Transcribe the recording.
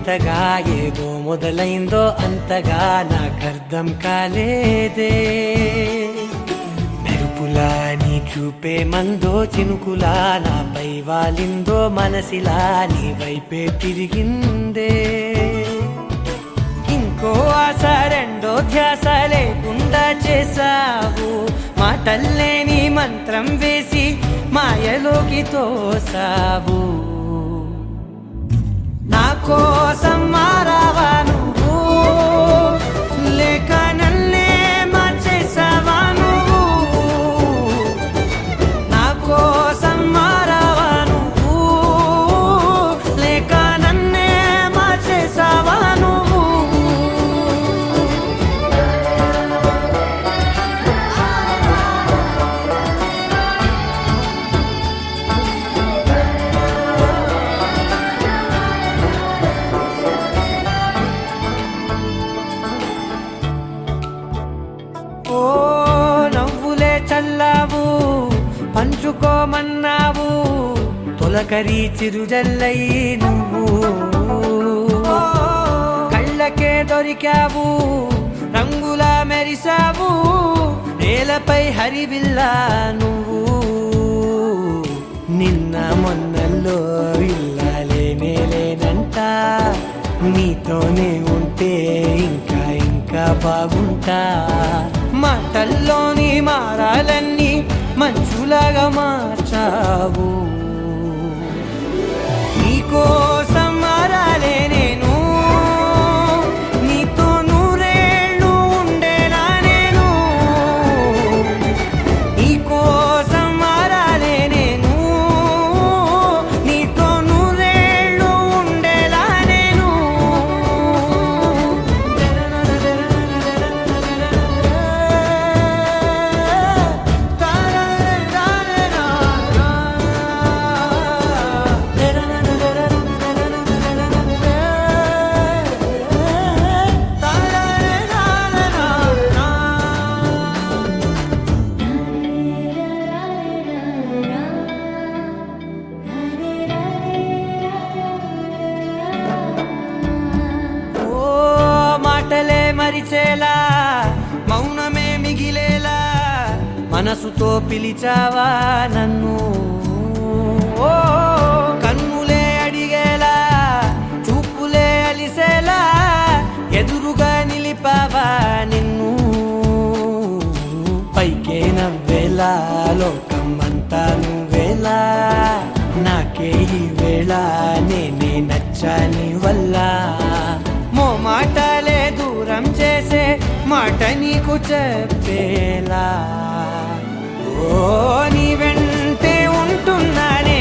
వింతగా ఏదో మొదలైందో అంతగా నాకర్థం కాలేదే. మెరుపులా నీ చూపే మందో చినుకులా నాపై వాలిందో మనసిలా నీ వైపే తిరిగిందే. ఇంకో ఆశ రెండో ధ్యాస లేకుండా చేసావు, మాటల్లేని మంత్రం వేసి మాయలోకి తోసావు. నా కోసం మారావా నువ్వు, లేక నన్నే మార్చేసావా నువ్వు? నా కోసం మారావా నువ్వు, లేక నన్నే మార్చేసావా నువ్వు? ఓ నవ్వులే చల్లావు, పంచుకోమన్నావు, తొలకరి చిరుజల్లై నువ్వు. కళ్ళకే దొరికావు, రంగులా మెరిసావు, నేలపై హరివిల్లా నువ్వు. నిన్న మొన్నల్లో ఇల్లాలేనే లేనంట, నీతోనే ఉంటే ఇంకా ఇంకా బాగుంటా. మాటల్లోని మారాలన్నీ మంచులాగా మార్చావు. నీకోసం మారాలే నేను, నీతో నూరేళ్ళు ఉండేనా నేను. నీకోసం మారాలే నేను, నీతో నూరేళ్ళు ఉండేలా నేను. మాటలే మరిచేలా, మౌనమే మిగిలేలా, మనసుతో పిలిచావా నన్ను. ఓ కన్నులే అడిగేలా, చూపులే అలిసేలా, ఎదురుగా నిలిపావా నిన్ను. పైకే నవ్వేలా, లోకం అంతా నువ్వేలా, నాకే ఈ వేళ నేనే నచ్చాని వల్ల. మాటలే దూరం చేసే మాట నీకు చెప్పేలా. ఓ నీ వెంటే ఉంటున్నానే,